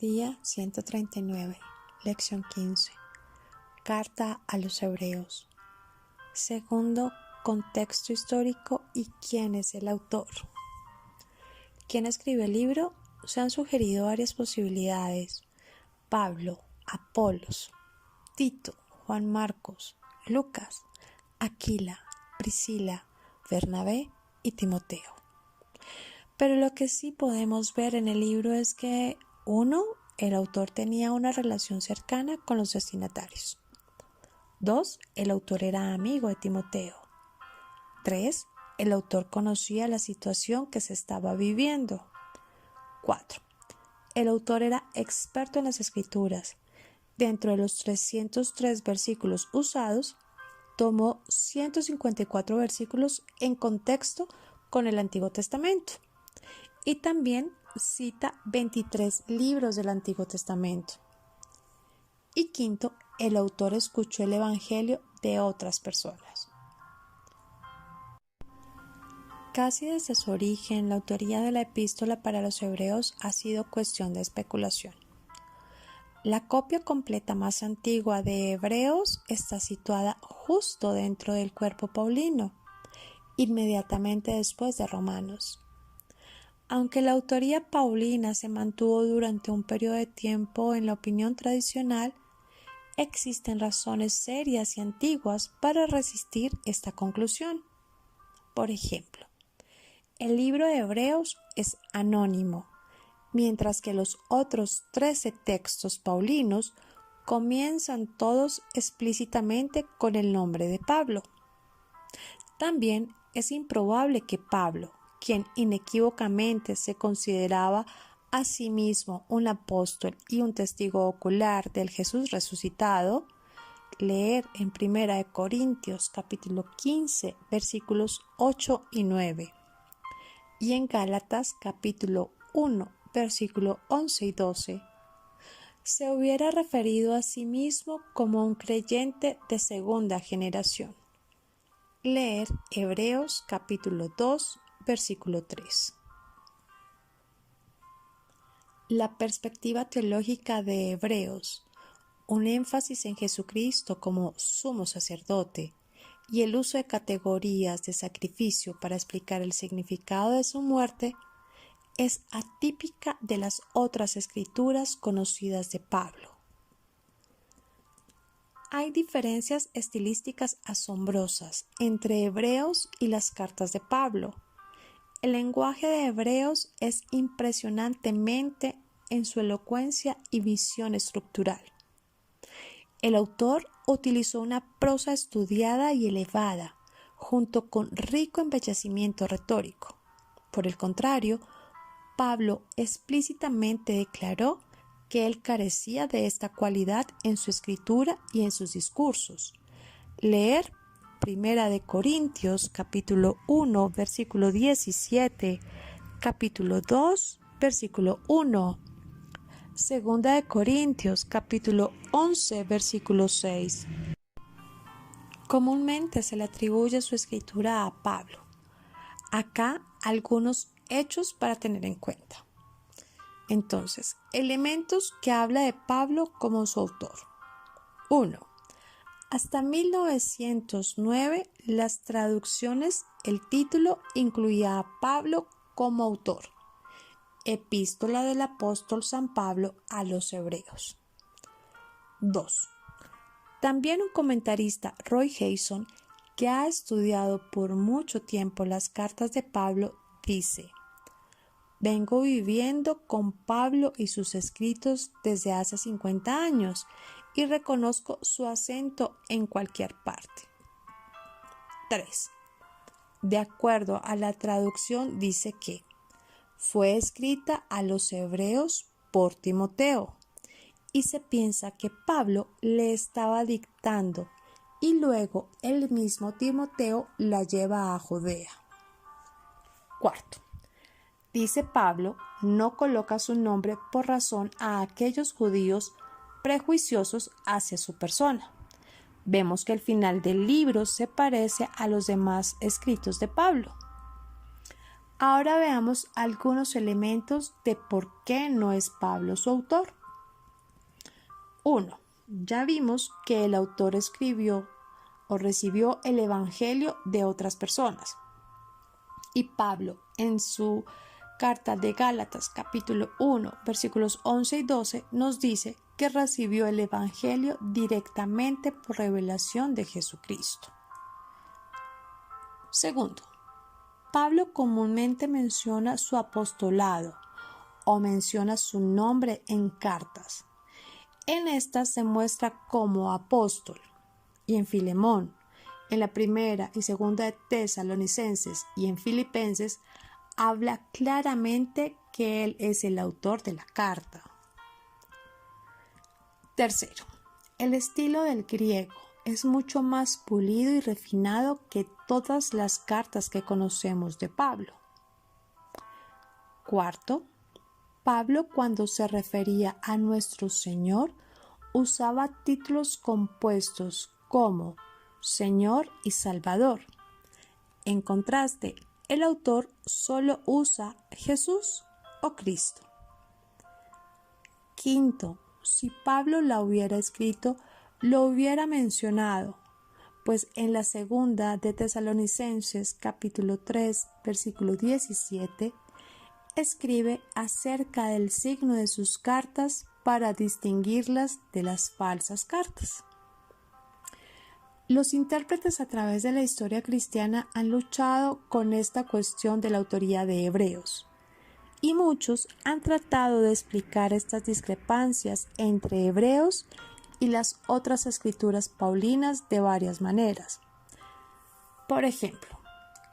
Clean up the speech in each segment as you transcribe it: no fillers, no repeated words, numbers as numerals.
Día 139, lección 15. Carta a los Hebreos. Segundo, contexto histórico y quién es el autor. ¿Quién escribió el libro? Se han sugerido varias posibilidades: Pablo, Apolos, Tito, Juan Marcos, Lucas, Aquila, Priscila, Bernabé y Timoteo. Pero lo que sí podemos ver en el libro es que 1. El autor tenía una relación cercana con los destinatarios. 2. El autor era amigo de Timoteo. 3. El autor conocía la situación que se estaba viviendo. 4. El autor era experto en las escrituras. Dentro de los 303 versículos usados, tomó 154 versículos en contexto con el Antiguo Testamento. Y también cita 23 libros del Antiguo Testamento. Y 5. El autor escuchó el Evangelio de otras personas. Casi desde su origen, la autoría de la epístola para los hebreos ha sido cuestión de especulación. La copia completa más antigua de Hebreos está situada justo dentro del cuerpo paulino, inmediatamente después de Romanos. Aunque la autoría paulina se mantuvo durante un periodo de tiempo en la opinión tradicional, existen razones serias y antiguas para resistir esta conclusión. Por ejemplo, el libro de Hebreos es anónimo, mientras que los otros 13 textos paulinos comienzan todos explícitamente con el nombre de Pablo. También es improbable que Pablo, quien inequívocamente se consideraba a sí mismo un apóstol y un testigo ocular del Jesús resucitado, leer en 1 Corintios capítulo 15 versículos 8 y 9 y en Gálatas capítulo 1 versículo 11 y 12, se hubiera referido a sí mismo como un creyente de segunda generación. Leer Hebreos capítulo 2 versículo 3. La perspectiva teológica de Hebreos, un énfasis en Jesucristo como sumo sacerdote y el uso de categorías de sacrificio para explicar el significado de su muerte, es atípica de las otras escrituras conocidas de Pablo. Hay diferencias estilísticas asombrosas entre Hebreos y las cartas de Pablo. El lenguaje de Hebreos es impresionantemente en su elocuencia y visión estructural. El autor utilizó una prosa estudiada y elevada, junto con rico embellecimiento retórico. Por el contrario, Pablo explícitamente declaró que él carecía de esta cualidad en su escritura y en sus discursos. Leer 1 Corintios capítulo 1 versículo 17, capítulo 2 versículo 1, 2 Corintios capítulo 11 versículo 6. Comúnmente se le atribuye su escritura a Pablo. Acá algunos hechos para tener en cuenta. Entonces, elementos que habla de Pablo como su autor. 1. Hasta 1909, las traducciones, el título incluía a Pablo como autor. Epístola del apóstol San Pablo a los Hebreos. 2. También un comentarista, Roy Jason, que ha estudiado por mucho tiempo las cartas de Pablo, dice: vengo viviendo con Pablo y sus escritos desde hace 50 años y reconozco su acento en cualquier parte. 3. De acuerdo a la traducción dice que fue escrita a los hebreos por Timoteo y se piensa que Pablo le estaba dictando y luego el mismo Timoteo la lleva a Judea. 4. Dice Pablo, no coloca su nombre por razón a aquellos judíos prejuiciosos hacia su persona. Vemos que el final del libro se parece a los demás escritos de Pablo. Ahora veamos algunos elementos de por qué no es Pablo su autor. 1. Ya vimos que el autor escribió o recibió el Evangelio de otras personas. Y Pablo, en su carta de Gálatas, capítulo 1, versículos 11 y 12, nos dice que recibió el Evangelio directamente por revelación de Jesucristo. Segundo, Pablo comúnmente menciona su apostolado o menciona su nombre en cartas. En estas se muestra como apóstol, y en Filemón, en la primera y segunda de Tesalonicenses y en Filipenses, habla claramente que él es el autor de la carta. Tercero, el estilo del griego es mucho más pulido y refinado que todas las cartas que conocemos de Pablo. Cuarto, Pablo, cuando se refería a nuestro Señor, usaba títulos compuestos como Señor y Salvador. En contraste, el autor solo usa Jesús o Cristo. Quinto, si Pablo la hubiera escrito, lo hubiera mencionado, pues en la segunda de Tesalonicenses capítulo 3, versículo 17, escribe acerca del signo de sus cartas para distinguirlas de las falsas cartas. Los intérpretes a través de la historia cristiana han luchado con esta cuestión de la autoría de Hebreos, y muchos han tratado de explicar estas discrepancias entre Hebreos y las otras escrituras paulinas de varias maneras. Por ejemplo,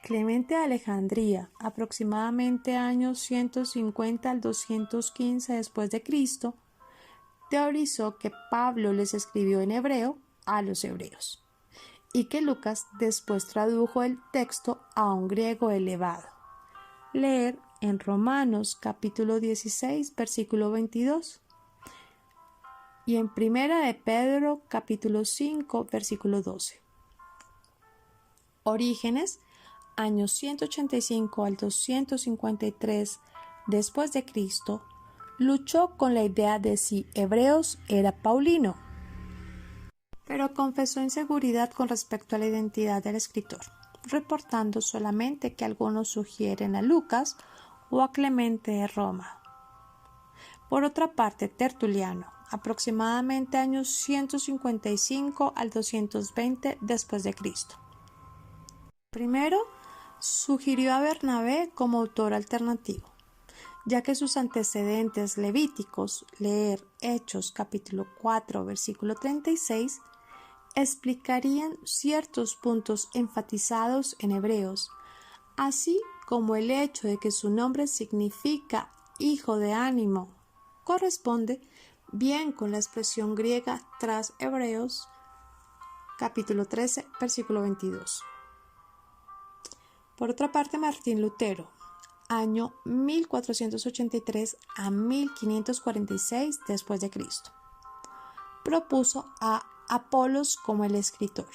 Clemente de Alejandría, aproximadamente años 150 al 215 después de Cristo, teorizó que Pablo les escribió en hebreo a los hebreos y que Lucas después tradujo el texto a un griego elevado. Leer en Romanos capítulo 16 versículo 22 y en Primera de Pedro capítulo 5 versículo 12. Orígenes, años 185 al 253 después de Cristo, luchó con la idea de si Hebreos era paulino, pero confesó inseguridad con respecto a la identidad del escritor, reportando solamente que algunos sugieren a Lucas o a Clemente de Roma. Por otra parte, Tertuliano, aproximadamente años 155 al 220 después de Cristo. Primero, sugirió a Bernabé como autor alternativo, ya que sus antecedentes levíticos, leer Hechos capítulo 4 versículo 36, explicarían ciertos puntos enfatizados en Hebreos, así como el hecho de que su nombre significa hijo de ánimo, corresponde bien con la expresión griega tras Hebreos capítulo 13 versículo 22. Por otra parte, Martín Lutero, año 1483 a 1546 después de Cristo, propuso a Apolos como el escritor,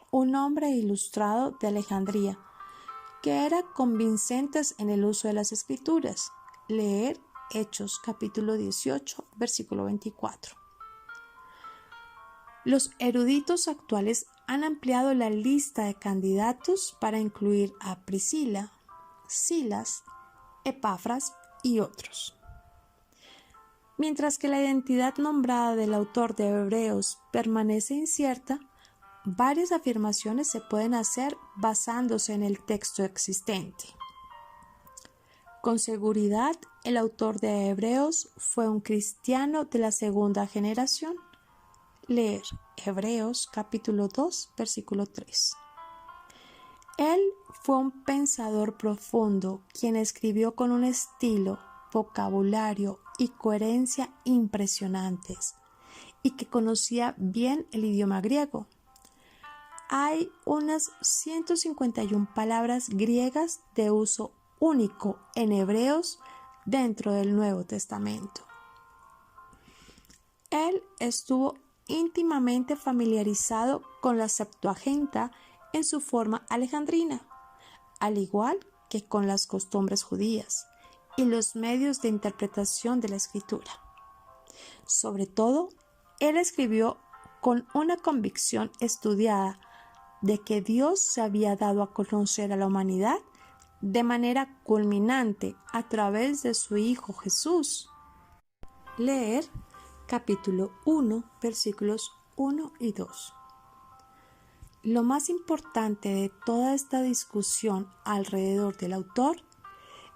un hombre ilustrado de Alejandría, que era convincente en el uso de las escrituras. Leer Hechos capítulo 18 versículo 24. Los eruditos actuales han ampliado la lista de candidatos para incluir a Priscila, Silas, Epafras y otros. Mientras que la identidad nombrada del autor de Hebreos permanece incierta, varias afirmaciones se pueden hacer basándose en el texto existente. Con seguridad, el autor de Hebreos fue un cristiano de la segunda generación. Leer Hebreos capítulo 2 versículo 3. Él fue un pensador profundo quien escribió con un estilo, vocabulario y coherencia impresionantes y que conocía bien el idioma griego. Hay unas 151 palabras griegas de uso único en Hebreos dentro del Nuevo Testamento. Él estuvo íntimamente familiarizado con la Septuaginta en su forma alejandrina, al igual que con las costumbres judías y los medios de interpretación de la escritura. Sobre todo, él escribió con una convicción estudiada de que Dios se había dado a conocer a la humanidad de manera culminante a través de su Hijo Jesús. Leer capítulo 1, versículos 1 y 2. Lo más importante de toda esta discusión alrededor del autor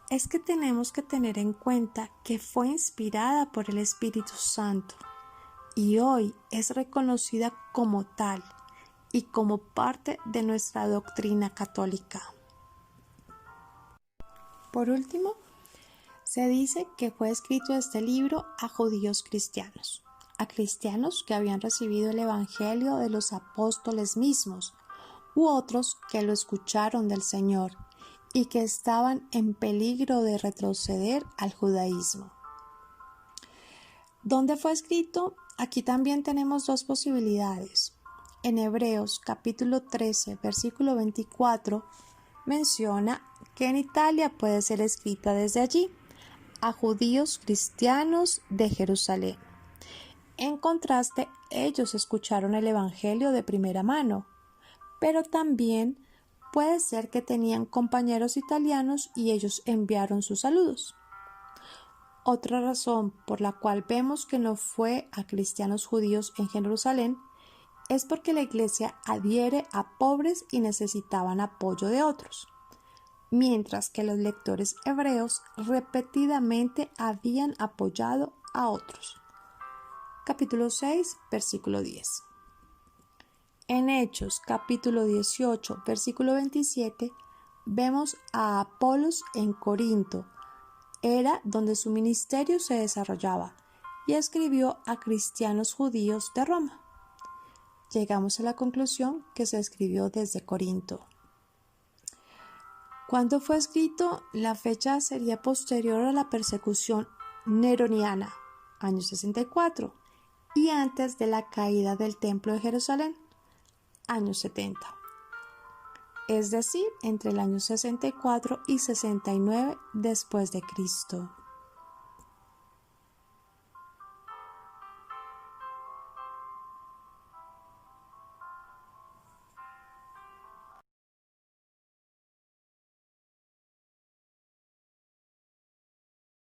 es que tenemos que tener en cuenta que fue inspirada por el Espíritu Santo y hoy es reconocida como tal y como parte de nuestra doctrina católica. Por último, se dice que fue escrito este libro a judíos cristianos, a cristianos que habían recibido el Evangelio de los apóstoles mismos, u otros que lo escucharon del Señor y que estaban en peligro de retroceder al judaísmo. ¿Dónde fue escrito? Aquí también tenemos dos posibilidades. En Hebreos capítulo 13, versículo 24, menciona que en Italia puede ser escrita desde allí, a judíos cristianos de Jerusalén. En contraste, ellos escucharon el Evangelio de primera mano, pero también puede ser que tenían compañeros italianos y ellos enviaron sus saludos. Otra razón por la cual vemos que no fue a cristianos judíos en Jerusalén es porque la iglesia adhiere a pobres y necesitaban apoyo de otros, mientras que los lectores hebreos repetidamente habían apoyado a otros. Capítulo 6, versículo 10. En Hechos, capítulo 18, versículo 27, vemos a Apolos en Corinto. Era donde su ministerio se desarrollaba y escribió a cristianos judíos de Roma. Llegamos a la conclusión que se escribió desde Corinto. ¿Cuándo fue escrito? La fecha sería posterior a la persecución neroniana, año 64, y antes de la caída del Templo de Jerusalén, año 70. Es decir, entre el año 64 y 69 después de Cristo.